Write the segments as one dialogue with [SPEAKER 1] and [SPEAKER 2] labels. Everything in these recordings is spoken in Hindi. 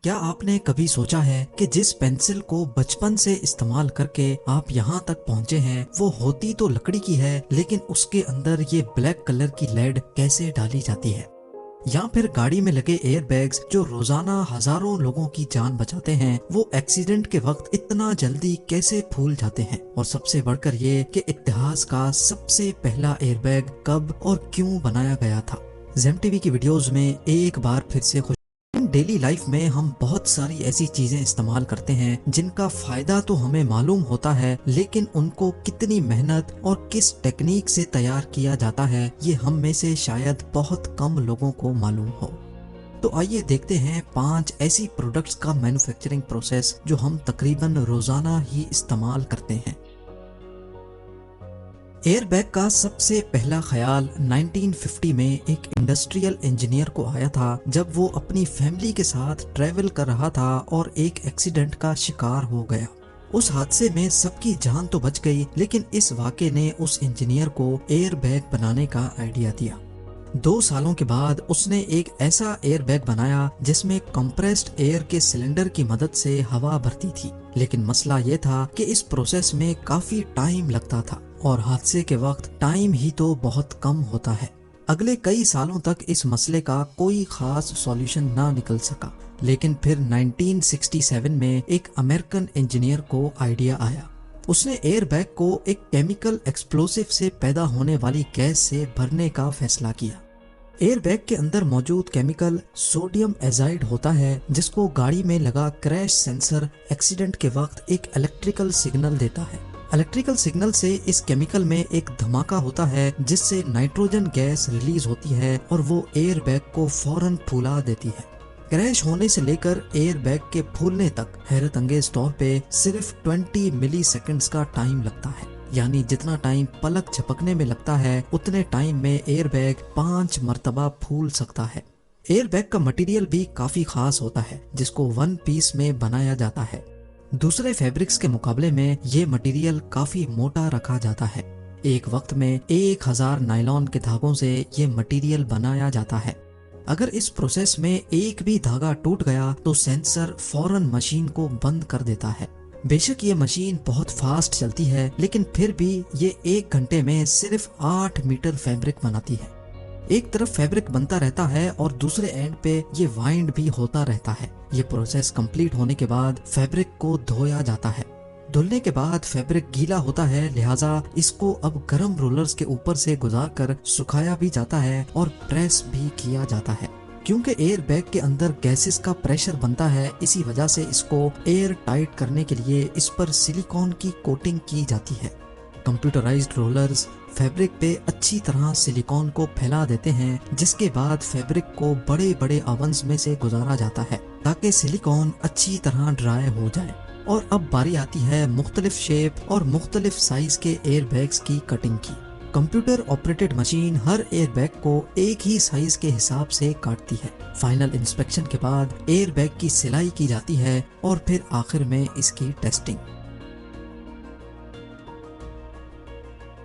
[SPEAKER 1] क्या आपने कभी सोचा है कि जिस पेंसिल को बचपन से इस्तेमाल करके आप यहाँ तक पहुँचे हैं वो होती तो लकड़ी की है, लेकिन उसके अंदर ये ब्लैक कलर की लेड कैसे डाली जाती है। या फिर गाड़ी में लगे एयर बैग्स जो रोजाना हजारों लोगों की जान बचाते हैं, वो एक्सीडेंट के वक्त इतना जल्दी कैसे फूल जाते हैं। और सबसे बढ़कर ये कि इतिहास का सबसे पहला एयर बैग कब और क्यों बनाया गया था। जेम टीवी की वीडियोस में एक बार फिर से डेली लाइफ में हम बहुत सारी ऐसी चीजें इस्तेमाल करते हैं जिनका फायदा तो हमें मालूम होता है, लेकिन उनको कितनी मेहनत और किस टेक्निक से तैयार किया जाता है ये हम में से शायद बहुत कम लोगों को मालूम हो। तो आइए देखते हैं 5 ऐसी प्रोडक्ट्स का मैन्युफैक्चरिंग प्रोसेस जो हम तकरीबन रोजाना ही इस्तेमाल करते हैं। एयरबैग का सबसे पहला ख्याल 1950 में एक इंडस्ट्रियल इंजीनियर को आया था, जब वो अपनी फैमिली के साथ ट्रैवल कर रहा था और एक एक्सीडेंट का शिकार हो गया। उस हादसे में सबकी जान तो बच गई, लेकिन इस वाक़े ने उस इंजीनियर को एयरबैग बनाने का आइडिया दिया। 2 सालों के बाद उसने एक ऐसा एयरबैग बनाया जिसमें कंप्रेस्ड एयर के सिलेंडर की मदद से हवा भरती थी, लेकिन मसला ये था कि इस प्रोसेस में काफी टाइम लगता था और हादसे के वक्त टाइम ही तो बहुत कम होता है। अगले कई सालों तक इस मसले का कोई खास सॉल्यूशन ना निकल सका, लेकिन फिर 1967 में एक अमेरिकन इंजीनियर को आइडिया आया। उसने एयरबैग को एक केमिकल एक्सप्लोसिव से पैदा होने वाली गैस से भरने का फैसला किया। एयरबैग के अंदर मौजूद केमिकल सोडियम एजाइड होता है, जिसको गाड़ी में लगा क्रैश सेंसर एक्सीडेंट के वक्त एक इलेक्ट्रिकल सिग्नल देता है। इलेक्ट्रिकल सिग्नल से इस केमिकल में एक धमाका होता है, जिससे नाइट्रोजन गैस रिलीज होती है और वो एयरबैग को फौरन फूला देती है। क्रैश होने से लेकर एयरबैग के फूलने तक हैरत अंगेज तौर पे सिर्फ 20 मिली सेकेंड्स का टाइम लगता है, यानी जितना टाइम पलक झपकने में लगता है उतने टाइम में एयरबैग 5 मर्तबा फूल सकता है। एयरबैग का मटेरियल भी काफी खास होता है, जिसको 1 पीस में बनाया जाता है। दूसरे फैब्रिक्स के मुकाबले में ये मटेरियल काफी मोटा रखा जाता है। एक वक्त में 1000 नायलॉन के धागों से ये मटेरियल बनाया जाता है। अगर इस प्रोसेस में एक भी धागा टूट गया तो सेंसर फौरन मशीन को बंद कर देता है। बेशक ये मशीन बहुत फास्ट चलती है, लेकिन फिर भी ये 1 घंटे में सिर्फ 8 मीटर फैब्रिक बनाती है। एक तरफ फैब्रिक बनता रहता है और दूसरे एंड पे ये वाइंड भी होता रहता है। ये प्रोसेस कंप्लीट होने के बाद फैब्रिक को धोया जाता है। धुलने के बाद फैब्रिक गीला होता है, लिहाजा इसको अब गर्म रोलर्स के ऊपर से गुजार कर सुखाया भी जाता है और प्रेस भी किया जाता है। क्योंकि एयरबैग के अंदर गैसेस का प्रेशर बनता है, इसी वजह से इसको एयर टाइट करने के लिए इस पर सिलिकॉन की कोटिंग की जाती है। कंप्यूटराइज्ड रोलर्स फैब्रिक पे अच्छी तरह सिलिकॉन को फैला देते हैं, जिसके बाद फैब्रिक को बड़े बड़े ओवन्स में से गुजारा जाता है ताकि सिलिकॉन अच्छी तरह ड्राई हो जाए। और अब बारी आती है मुख्तलिफ शेप और मुख्तलिफ साइज के एयरबैग्स की कटिंग की। कंप्यूटर ऑपरेटेड मशीन हर एयरबैग को एक ही साइज के हिसाब से काटती है। फाइनल इंस्पेक्शन के बाद एयरबैग की सिलाई की जाती है और फिर आखिर में इसकी टेस्टिंग।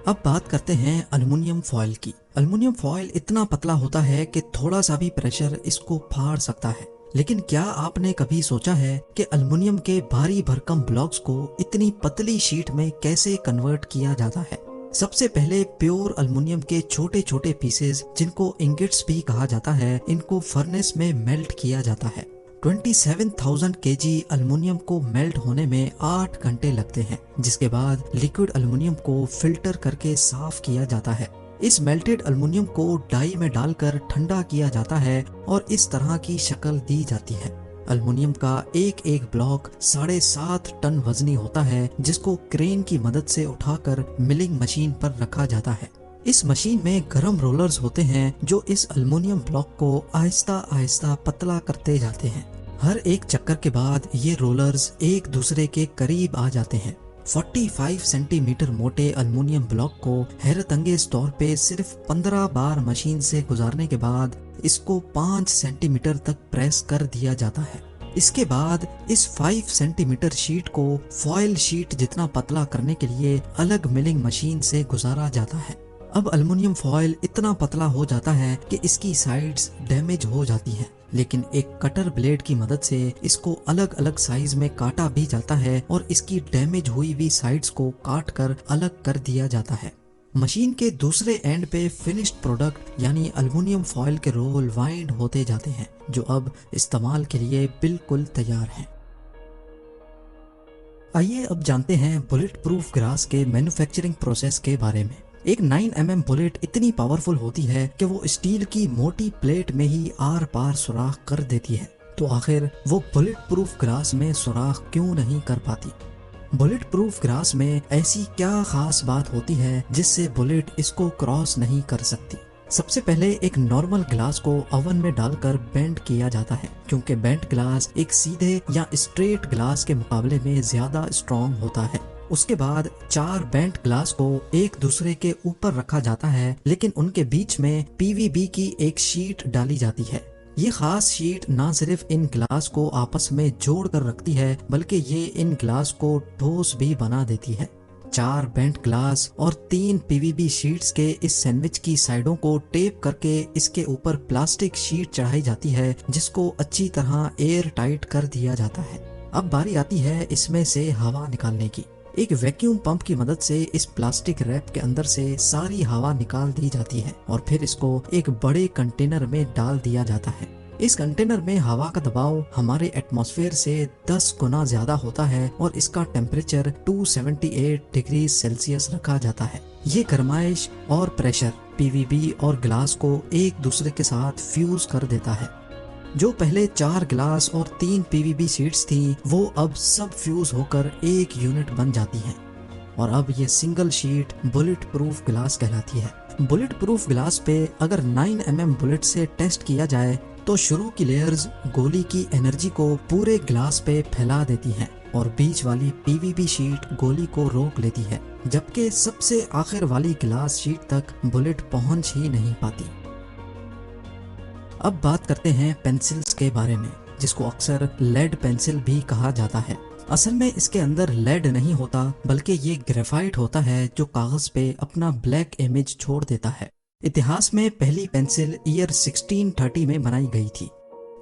[SPEAKER 1] अब बात करते हैं एल्युमिनियम फॉयल की। एल्युमिनियम फॉयल इतना पतला होता है कि थोड़ा सा भी प्रेशर इसको फाड़ सकता है, लेकिन क्या आपने कभी सोचा है कि एल्युमिनियम के भारी भरकम ब्लॉक्स को इतनी पतली शीट में कैसे कन्वर्ट किया जाता है। सबसे पहले प्योर एल्युमिनियम के छोटे छोटे पीसेस, जिनको इंगेट्स भी कहा जाता है, इनको फर्नेस में मेल्ट किया जाता है। 27,000 केजी एल्युमिनियम को मेल्ट होने में 8 घंटे लगते हैं, जिसके बाद लिक्विड एल्युमिनियम को फिल्टर करके साफ किया जाता है। इस मेल्टेड एल्युमिनियम को डाई में डालकर ठंडा किया जाता है और इस तरह की शक्ल दी जाती है। एल्युमिनियम का एक एक ब्लॉक 7.5 टन वजनी होता है, जिसको क्रेन की मदद से उठाकर मिलिंग मशीन पर रखा जाता है। इस मशीन में गर्म रोलर्स होते हैं जो इस एल्युमिनियम ब्लॉक को आहिस्ता आहिस्ता पतला करते जाते हैं। हर एक चक्कर के बाद ये रोलर्स एक दूसरे के करीब आ जाते हैं। 45 सेंटीमीटर मोटे एल्युमिनियम ब्लॉक को हैरत अंगेज तौर पे सिर्फ 15 बार मशीन से गुजारने के बाद इसको 5 सेंटीमीटर तक प्रेस कर दिया जाता है। इसके बाद इस 5 सेंटीमीटर शीट को फॉयल शीट जितना पतला करने के लिए अलग मिलिंग मशीन से गुजारा जाता है। अब एल्युमिनियम फॉयल इतना पतला हो जाता है कि इसकी साइड्स डैमेज हो जाती हैं। लेकिन एक कटर ब्लेड की मदद से इसको अलग अलग साइज में काटा भी जाता है और इसकी डैमेज हुई हुई साइड्स को काट कर अलग कर दिया जाता है। मशीन के दूसरे एंड पे फिनिश्ड प्रोडक्ट यानी अल्युमिनियम फॉयल के रोल वाइंड होते जाते हैं, जो अब इस्तेमाल के लिए बिल्कुल तैयार हैं। आइए अब जानते हैं बुलेट प्रूफ ग्लास के मैन्युफैक्चरिंग प्रोसेस के बारे में। एक 9mm बुलेट इतनी पावरफुल होती है कि वो स्टील की मोटी प्लेट में ही आर पार सुराख कर देती है, तो आखिर वो बुलेट प्रूफ ग्लास में सुराख क्यों नहीं कर पाती? बुलेट प्रूफ ग्लास में ऐसी क्या खास बात होती है जिससे बुलेट इसको क्रॉस नहीं कर सकती? सबसे पहले एक नॉर्मल ग्लास को ओवन में डालकर बेंड किया जाता है, क्योंकि बेंट ग्लास एक सीधे या स्ट्रेट ग्लास के मुकाबले में ज्यादा स्ट्रॉन्ग होता है। उसके बाद 4 बेंट ग्लास को एक दूसरे के ऊपर रखा जाता है, लेकिन उनके बीच में पीवीबी की एक शीट डाली जाती है। ये खास शीट ना सिर्फ इन ग्लास को आपस में जोड़ कर रखती है, बल्कि ये इन ग्लास को ठोस भी बना देती है। 4 बेंट ग्लास और 3 पीवीबी शीट्स के इस सैंडविच की साइडों को टेप करके इसके ऊपर प्लास्टिक शीट चढ़ाई जाती है, जिसको अच्छी तरह एयर टाइट कर दिया जाता है। अब बारी आती है इसमें से हवा निकालने की। एक वैक्यूम पंप की मदद से इस प्लास्टिक रैप के अंदर से सारी हवा निकाल दी जाती है और फिर इसको एक बड़े कंटेनर में डाल दिया जाता है। इस कंटेनर में हवा का दबाव हमारे एटमॉस्फेयर से 10 गुना ज्यादा होता है और इसका टेम्परेचर 278 डिग्री सेल्सियस रखा जाता है। ये गर्माइश और प्रेशर पीवीबी और ग्लास को एक दूसरे के साथ फ्यूज कर देता है। जो पहले 4 ग्लास और 3 पीवीबी शीट्स थी, वो अब सब फ्यूज होकर एक यूनिट बन जाती हैं और अब ये single sheet bullet proof glass कहलाती है। बुलेट प्रूफ ग्लास पे अगर 9mm बुलेट से टेस्ट किया जाए तो शुरू की लेयर्स गोली की एनर्जी को पूरे ग्लास पे फैला देती हैं और बीच वाली पीवीबी शीट गोली को रोक लेती है, जबकि सबसे आखिर वाली ग्लास शीट तक बुलेट पहुंच ही नहीं पाती। अब बात करते हैं पेंसिल्स के बारे में, जिसको अक्सर लेड पेंसिल भी कहा जाता है। असल में इसके अंदर लेड नहीं होता, बल्कि ये ग्रेफाइट होता है जो कागज पे अपना ब्लैक इमेज छोड़ देता है। इतिहास में पहली पेंसिल ईयर 1630 में बनाई गई थी।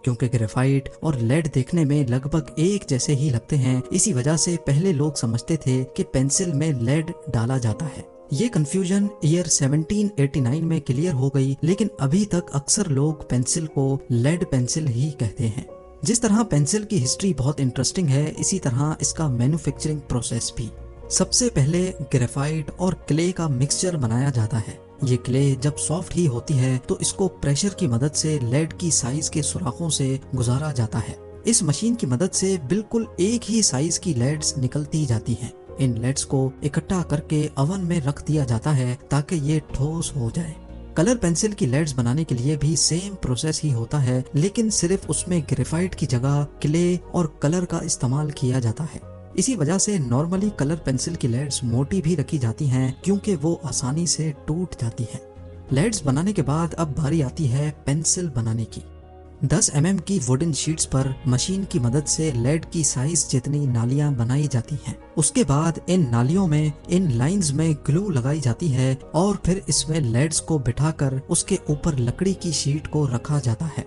[SPEAKER 1] क्योंकि ग्रेफाइट और लेड देखने में लगभग एक जैसे ही लगते हैं, इसी वजह से पहले लोग समझते थे कि पेंसिल में लेड डाला जाता है। ये कंफ्यूजन ईयर 1789 में क्लियर हो गई, लेकिन अभी तक अक्सर लोग पेंसिल को लेड पेंसिल ही कहते हैं। जिस तरह पेंसिल की हिस्ट्री बहुत इंटरेस्टिंग है, इसी तरह इसका मैन्युफैक्चरिंग प्रोसेस भी। सबसे पहले ग्रेफाइट और क्ले का मिक्सचर बनाया जाता है। ये क्ले जब सॉफ्ट ही होती है तो इसको प्रेशर की मदद से लेड की साइज के सुराखों से गुजारा जाता है। इस मशीन की मदद से बिल्कुल एक ही साइज की लेड्स निकलती जाती हैं। इन लेड्स को इकट्ठा करके ओवन में रख दिया जाता है ताकि ये ठोस हो जाए। कलर पेंसिल की लेड्स बनाने के लिए भी सेम प्रोसेस ही होता है, लेकिन सिर्फ उसमें ग्रेफाइट की जगह क्ले और कलर का इस्तेमाल किया जाता है। इसी वजह से नॉर्मली कलर पेंसिल की लेड्स मोटी भी रखी जाती हैं, क्योंकि वो आसानी से टूट जाती हैं। लेड्स बनाने के बाद अब बारी आती है पेंसिल बनाने की। 10 mm की वुडन शीट्स पर मशीन की मदद से लेड की साइज जितनी नालियां बनाई जाती हैं। उसके बाद इन नालियों में इन लाइंस में ग्लू लगाई जाती है और फिर इसमें लेड्स को बिठाकर उसके ऊपर लकड़ी की शीट को रखा जाता है।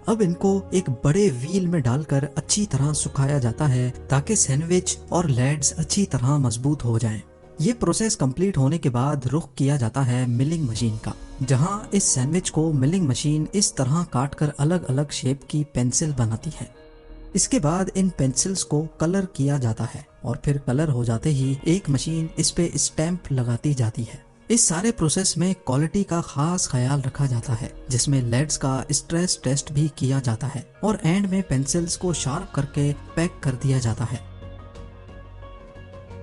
[SPEAKER 1] अब इनको एक बड़े व्हील में डालकर अच्छी तरह सुखाया जाता है ताकि सैंडविच और लेड्स अच्छी तरह मजबूत हो जाएं। ये प्रोसेस कंप्लीट होने के बाद रुख किया जाता है मिलिंग मशीन का, जहां इस सैंडविच को मिलिंग मशीन इस तरह काट कर अलग अलग शेप की पेंसिल बनाती है। इसके बाद इन पेंसिल्स को कलर किया जाता है और फिर कलर हो जाते ही एक मशीन इस पे स्टैंप लगाती जाती है। इस सारे प्रोसेस में क्वालिटी का खास ख्याल रखा जाता है, जिसमें लेड्स का स्ट्रेस टेस्ट भी किया जाता है और एंड में पेंसिल्स को शार्प करके पैक कर दिया जाता है।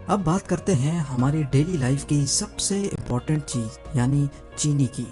[SPEAKER 1] अब बात करते हैं हमारी डेली लाइफ की सबसे इम्पोर्टेंट चीज यानी चीनी की।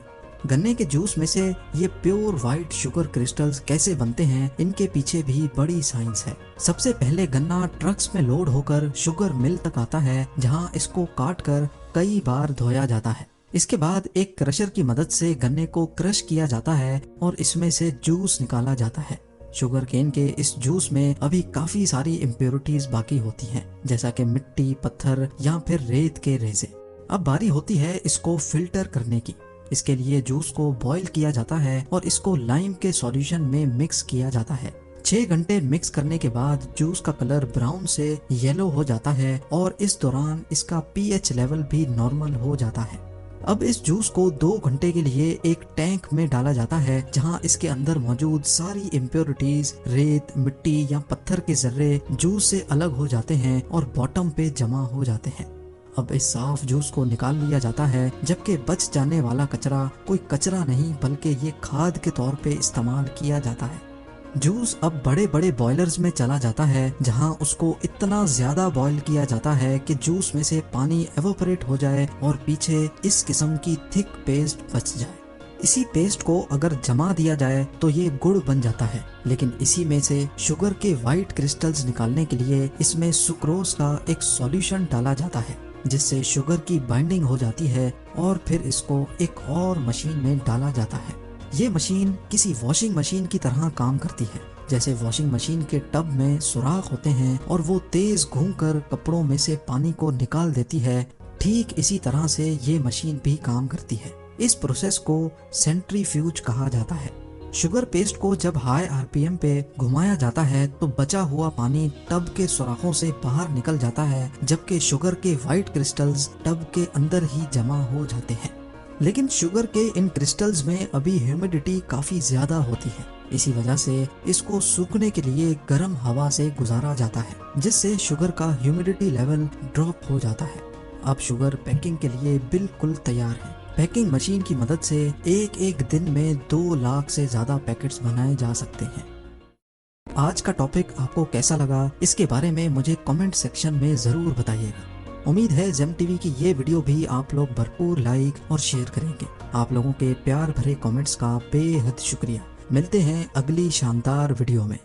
[SPEAKER 1] गन्ने के जूस में से ये प्योर व्हाइट शुगर क्रिस्टल्स कैसे बनते हैं, इनके पीछे भी बड़ी साइंस है। सबसे पहले गन्ना ट्रक्स में लोड होकर शुगर मिल तक आता है, जहां इसको काट कर कई बार धोया जाता है। इसके बाद एक क्रशर की मदद से गन्ने को क्रश किया जाता है और इसमें से जूस निकाला जाता है। शुगर केन के इस जूस में अभी काफी सारी इम्प्योरिटीज बाकी होती हैं, जैसा कि मिट्टी, पत्थर या फिर रेत के रेजे। अब बारी होती है इसको फिल्टर करने की। इसके लिए जूस को बॉईल किया जाता है और इसको लाइम के सॉल्यूशन में मिक्स किया जाता है। 6 घंटे मिक्स करने के बाद जूस का कलर ब्राउन से येलो हो जाता है और इस दौरान इसका पीएच लेवल भी नॉर्मल हो जाता है। अब इस जूस को 2 घंटे के लिए एक टैंक में डाला जाता है जहां इसके अंदर मौजूद सारी इम्प्योरिटीज, रेत, मिट्टी या पत्थर के जर्रे जूस से अलग हो जाते हैं और बॉटम पे जमा हो जाते हैं। अब इस साफ जूस को निकाल लिया जाता है, जबकि बच जाने वाला कचरा कोई कचरा नहीं बल्कि ये खाद के तौर पे इस्तेमाल किया जाता है। जूस अब बड़े बड़े बॉयलर्स में चला जाता है जहां उसको इतना ज्यादा बॉयल किया जाता है कि जूस में से पानी एवोपरेट हो जाए और पीछे इस किस्म की थिक पेस्ट बच जाए। इसी पेस्ट को अगर जमा दिया जाए तो ये गुड़ बन जाता है, लेकिन इसी में से शुगर के वाइट क्रिस्टल्स निकालने के लिए इसमें सुक्रोज का एक सॉल्यूशन डाला जाता है जिससे शुगर की बाइंडिंग हो जाती है और फिर इसको एक और मशीन में डाला जाता है। ये मशीन किसी वॉशिंग मशीन की तरह काम करती है। जैसे वॉशिंग मशीन के टब में सुराख होते हैं और वो तेज घूमकर कपड़ों में से पानी को निकाल देती है, ठीक इसी तरह से ये मशीन भी काम करती है। इस प्रोसेस को सेंट्रीफ्यूज कहा जाता है। शुगर पेस्ट को जब हाई आरपीएम पे घुमाया जाता है तो बचा हुआ पानी टब के सुराखों से बाहर निकल जाता है, जबकि शुगर के वाइट क्रिस्टल्स टब के अंदर ही जमा हो जाते हैं। लेकिन शुगर के इन क्रिस्टल्स में अभी ह्यूमिडिटी काफी ज्यादा होती है, इसी वजह से इसको सूखने के लिए गर्म हवा से गुजारा जाता है जिससे शुगर का ह्यूमिडिटी लेवल ड्रॉप हो जाता है। अब शुगर पैकिंग के लिए बिल्कुल तैयार है। पैकिंग मशीन की मदद से एक एक दिन में 2 लाख से ज्यादा पैकेट्स बनाए जा सकते हैं। आज का टॉपिक आपको कैसा लगा, इसके बारे में मुझे कमेंट सेक्शन में जरूर बताइएगा। उम्मीद है जेम टीवी की ये वीडियो भी आप लोग भरपूर लाइक और शेयर करेंगे। आप लोगों के प्यार भरे कमेंट्स का बेहद शुक्रिया। मिलते हैं अगली शानदार वीडियो में।